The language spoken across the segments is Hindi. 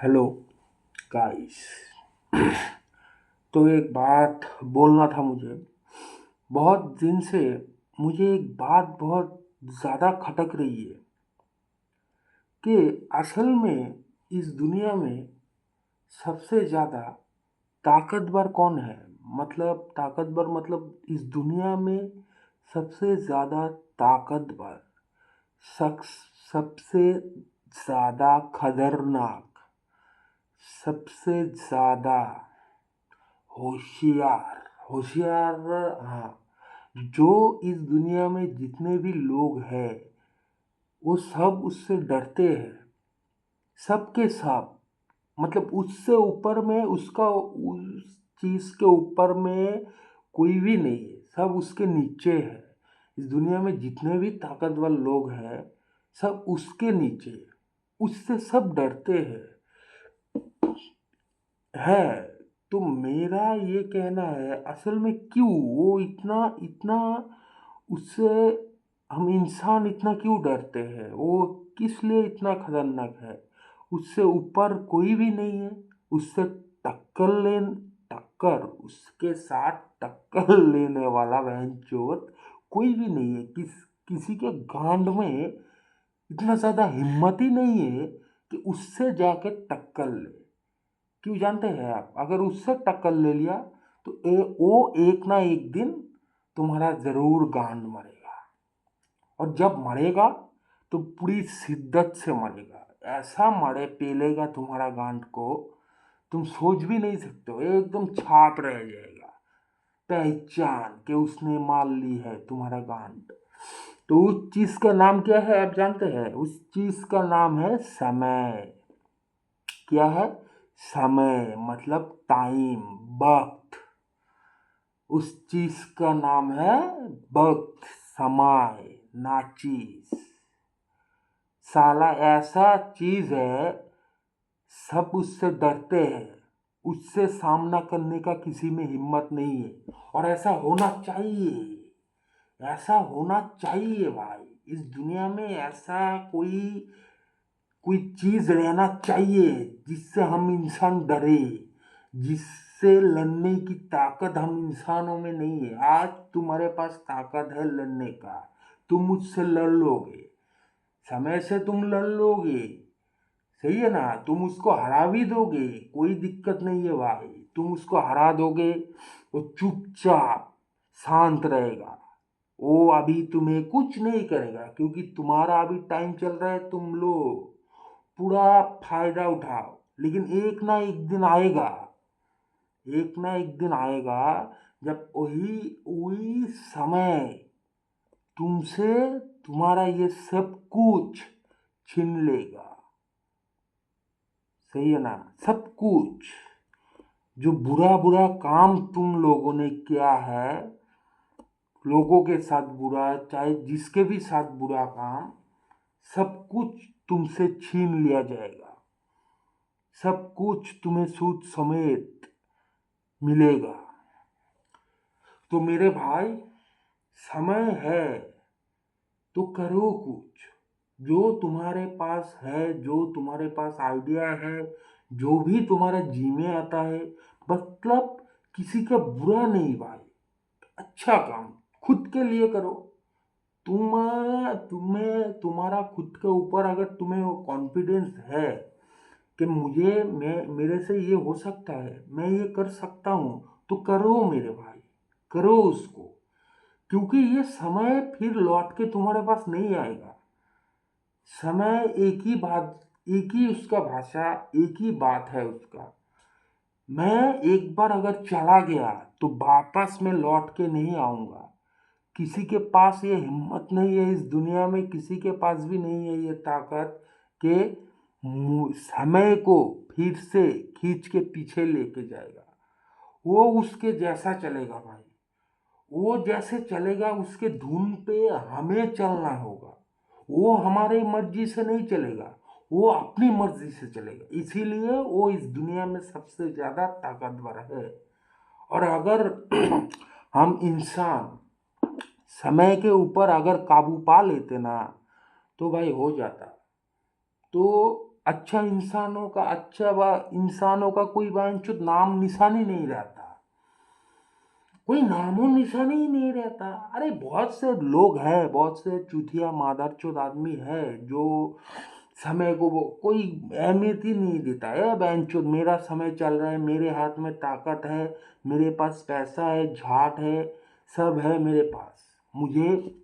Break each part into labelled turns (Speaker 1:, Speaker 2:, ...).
Speaker 1: Hello guys. तो एक बात बोलना था मुझे। बहुत दिन से मुझे एक बात बहुत ज़्यादा खटक रही है कि असल में इस दुनिया में सबसे ज़्यादा ताकतवर कौन है। मतलब ताकतवर मतलब इस दुनिया में सबसे ज़्यादा ताकतवर शख्स, सबसे ज़्यादा खतरनाक, सबसे ज़्यादा होशियार। होशियार, हाँ। जो इस दुनिया में जितने भी लोग हैं वो सब उससे डरते हैं। सबके सब। मतलब उससे ऊपर में उसका उस चीज़ के ऊपर में कोई भी नहीं है, सब उसके नीचे है। इस दुनिया में जितने भी ताकतवर लोग हैं सब उसके नीचे है। उससे सब डरते हैं। है। तो मेरा ये कहना है असल में क्यों वो इतना इतना उससे हम इंसान इतना क्यों डरते हैं, वो किस लिए इतना खतरनाक है। उससे ऊपर कोई भी नहीं है। उससे टक्कर ले टक्कर उसके साथ टक्कर लेने वाला बहनचोद कोई भी नहीं है। किसी के गांड में इतना ज़्यादा हिम्मत ही नहीं है कि उससे जाके टक्कर ले। क्यों जानते हैं आप? अगर उससे टक्कर ले लिया तो वो एक ना एक दिन तुम्हारा जरूर गांड मरेगा। और जब मरेगा तो पूरी शिद्दत से मरेगा। ऐसा मरे पेलेगा तुम्हारा गांड को, तुम सोच भी नहीं सकते हो। एकदम छाप रह जाएगा, पहचान के उसने मार ली है तुम्हारा गांड। तो उस चीज का नाम क्या है आप जानते हैं? उस चीज का नाम है समय। क्या है? समय मतलब टाइम, वक्त। उस चीज का नाम है वक्त, समय, नाचीज। साला ऐसा चीज है, सब उससे डरते हैं। उससे सामना करने का किसी में हिम्मत नहीं है। और ऐसा होना चाहिए। ऐसा होना चाहिए भाई। इस दुनिया में ऐसा कोई कोई चीज रहना चाहिए जिससे हम इंसान डरे, जिससे लड़ने की ताकत हम इंसानों में नहीं है। आज तुम्हारे पास ताकत है लड़ने का, तुम मुझसे लड़ लोगे, समय से तुम लड़ लोगे। सही है ना? तुम उसको हरा भी दोगे, कोई दिक्कत नहीं है भाई। तुम उसको हरा दोगे, वो चुपचाप शांत रहेगा। वो अभी तुम्हें कुछ नहीं करेगा क्योंकि तुम्हारा अभी टाइम चल रहा है। तुम लो, पूरा फायदा उठाओ। लेकिन एक ना एक दिन आएगा, एक ना एक दिन आएगा जब वही वही समय तुमसे तुम्हारा ये सब कुछ छीन लेगा। सही है ना? सब कुछ। जो बुरा बुरा काम तुम लोगों ने किया है, लोगों के साथ बुरा, चाहे जिसके भी साथ बुरा काम, सब कुछ तुमसे छीन लिया जाएगा। सब कुछ तुम्हें सूद समेत मिलेगा। तो मेरे भाई, समय है तो करो कुछ। जो तुम्हारे पास है, जो तुम्हारे पास आइडिया है, जो भी तुम्हारे जी में आता है, मतलब किसी का बुरा नहीं भाई, अच्छा काम खुद के लिए करो। तुम तुम्हें तुम्हारा खुद के ऊपर अगर तुम्हें कॉन्फिडेंस है कि मैं मेरे से ये हो सकता है, मैं ये कर सकता हूँ, तो करो मेरे भाई, करो उसको। क्योंकि ये समय फिर लौट के तुम्हारे पास नहीं आएगा। समय एक ही बात, एक ही उसका भाषा, एक ही बात है उसका। मैं एक बार अगर चला गया तो वापस मैं लौट के नहीं आऊंगा। किसी के पास ये हिम्मत नहीं है, इस दुनिया में किसी के पास भी नहीं है ये ताकत कि समय को फिर से खींच के पीछे लेके जाएगा। वो उसके जैसा चलेगा भाई। वो जैसे चलेगा उसके धुन पे हमें चलना होगा। वो हमारे मर्जी से नहीं चलेगा, वो अपनी मर्जी से चलेगा। इसीलिए वो इस दुनिया में सबसे ज्यादा ताकतवर है। और अगर हम इंसान समय के ऊपर अगर काबू पा लेते ना, तो भाई हो जाता। तो अच्छा इंसानों का कोई वांछुत नाम निशानी नहीं रहता, कोई नामो निशानी ही नहीं रहता। अरे बहुत से लोग हैं, बहुत से चूतिया मादरचोद आदमी है जो समय को वो कोई अहमियत ही नहीं देता है। बेंचोद, मेरा समय चल रहा है, मेरे हाथ में ताकत है, मेरे पास पैसा है, झाट है, सब है मेरे पास, मुझे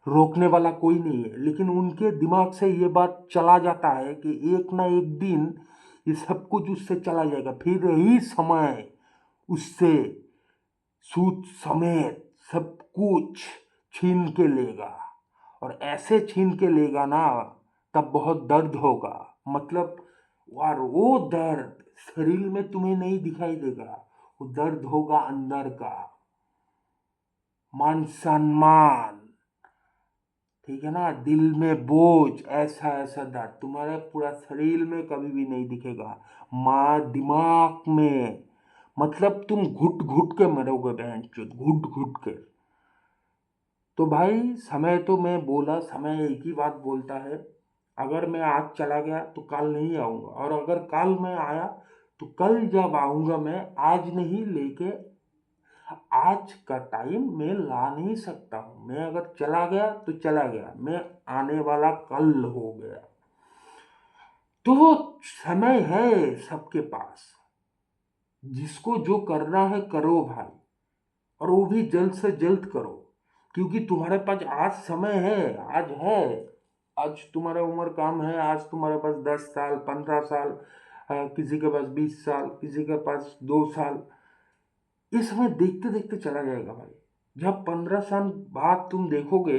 Speaker 1: रोकने वाला कोई नहीं है। लेकिन उनके दिमाग से ये बात चला जाता है कि एक ना एक दिन ये सब कुछ उससे चला जाएगा, फिर ही समय उससे सूद समेत सब कुछ छीन के लेगा। और ऐसे छीन के लेगा ना, तब बहुत दर्द होगा। मतलब और वो दर्द शरीर में तुम्हें नहीं दिखाई देगा, वो दर्द होगा अंदर का, मान सम्मान, ठीक है ना, दिल में बोझ, ऐसा ऐसा दर्द तुम्हारे पूरा शरीर में कभी भी नहीं दिखेगा, माँ दिमाग में। मतलब तुम घुट घुट के मरोगे बहन चोद, घुट घुट के। तो भाई समय तो मैं बोला, समय एक ही बात बोलता है, अगर मैं आज चला गया तो कल नहीं आऊँगा, और अगर कल मैं आया तो कल जब आऊँगा मैं आज नहीं लेके, आज का टाइम मैं ला नहीं सकता हूँ। मैं अगर चला गया तो चला गया, मैं आने वाला कल हो गया। तो वो समय है सबके पास, जिसको जो करना है करो भाई, और वो भी जल्द से जल्द करो, क्योंकि तुम्हारे पास आज समय है, आज है। आज तुम्हारा उम्र कम है, आज तुम्हारे पास 10 साल, 15 साल, किसी के पास 20 साल, किसी के पास 2 साल, ये समय देखते देखते चला जाएगा भाई। जब 15 साल बाद तुम देखोगे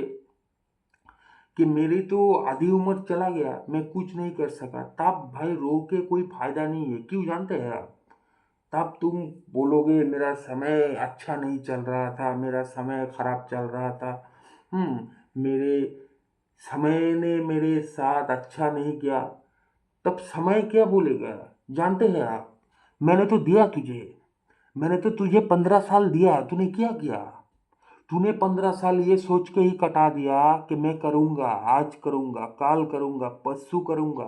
Speaker 1: कि मेरी तो आधी उम्र चला गया, मैं कुछ नहीं कर सका, तब भाई रो के कोई फायदा नहीं है। क्यों जानते हैं आप? तब तुम बोलोगे मेरा समय अच्छा नहीं चल रहा था, मेरा समय खराब चल रहा था, मेरे समय ने मेरे साथ अच्छा नहीं किया। तब समय क्या बोलेगा जानते हैं आप? मैंने तो दिया तुझे, मैंने तो तुझे 15 साल दिया, तूने क्या किया? तूने 15 साल ये सोच के ही कटा दिया कि मैं करूँगा, आज करूँगा, काल करूँगा, परसों करूँगा।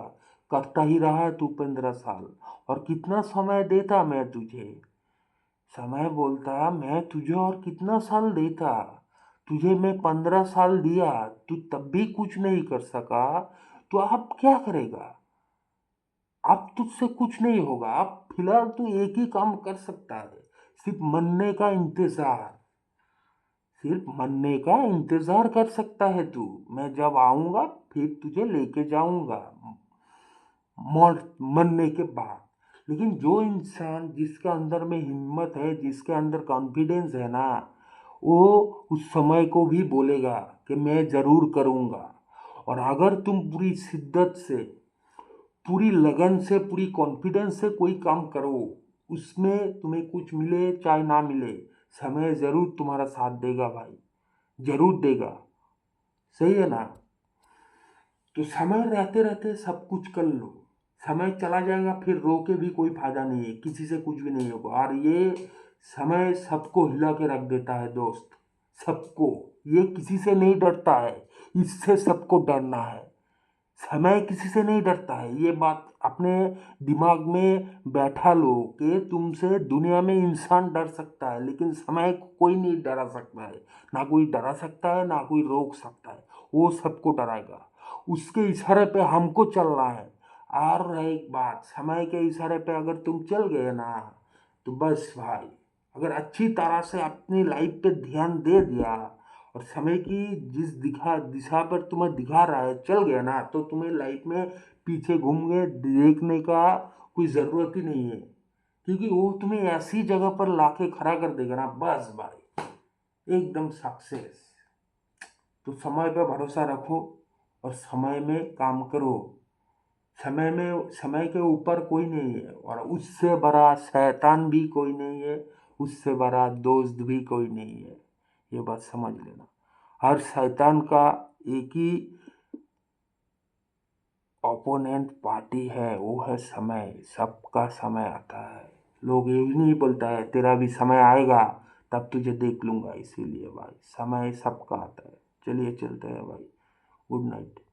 Speaker 1: करता ही रहा तू 15 साल। और कितना समय देता मैं तुझे? समय बोलता मैं तुझे और कितना साल देता? तुझे मैं 15 साल दिया, तू तब भी कुछ नहीं कर सका, तो अब क्या करेगा? अब तुझसे कुछ नहीं होगा। अब फिलहाल तू एक ही काम कर सकता है, सिर्फ मरने का इंतजार, सिर्फ मरने का इंतजार कर सकता है तू। मैं जब आऊंगा फिर तुझे लेके जाऊंगा मरने के बाद। लेकिन जो इंसान जिसके अंदर में हिम्मत है, जिसके अंदर कॉन्फिडेंस है ना, वो उस समय को भी बोलेगा कि मैं जरूर करूंगा। और अगर तुम पूरी शिद्दत से, पूरी लगन से, पूरी कॉन्फिडेंस से कोई काम करो, उसमें तुम्हें कुछ मिले चाहे ना मिले, समय जरूर तुम्हारा साथ देगा भाई, जरूर देगा। सही है ना? तो समय रहते रहते सब कुछ कर लो। समय चला जाएगा फिर रो के भी कोई फायदा नहीं है, किसी से कुछ भी नहीं होगा। और ये समय सबको हिला के रख देता है दोस्त, सबको। ये किसी से नहीं डरता है, इससे सबको डरना है। समय किसी से नहीं डरता है, ये बात अपने दिमाग में बैठा लो कि तुमसे दुनिया में इंसान डर सकता है, लेकिन समय को कोई नहीं डरा सकता है। ना कोई डरा सकता है, ना कोई रोक सकता है, वो सबको डराएगा। उसके इशारे पे हमको चलना है। और एक बात, समय के इशारे पे अगर तुम चल गए ना, तो बस भाई, अगर अच्छी तरह से अपनी लाइफ पे ध्यान दे दिया और समय की जिस दिशा पर तुम्हें दिखा रहा है चल गया ना, तो तुम्हें लाइफ में पीछे घूम के देखने का कोई ज़रूरत ही नहीं है, क्योंकि वो तुम्हें ऐसी जगह पर लाके खड़ा कर देगा ना, बस भाई एकदम सक्सेस। तो समय पर भरोसा रखो और समय में काम करो। समय के ऊपर कोई नहीं है, और उससे बड़ा शैतान भी कोई नहीं है, उससे बड़ा दोस्त भी कोई नहीं है। ये बात समझ लेना। हर शैतान का एक ही ओपोनेंट पार्टी है, वो है समय। सबका समय आता है। लोग ये भी नहीं बोलता है तेरा भी समय आएगा तब तुझे देख लूंगा, इसीलिए भाई समय सबका आता है। चलिए चलते हैं भाई, गुड नाइट।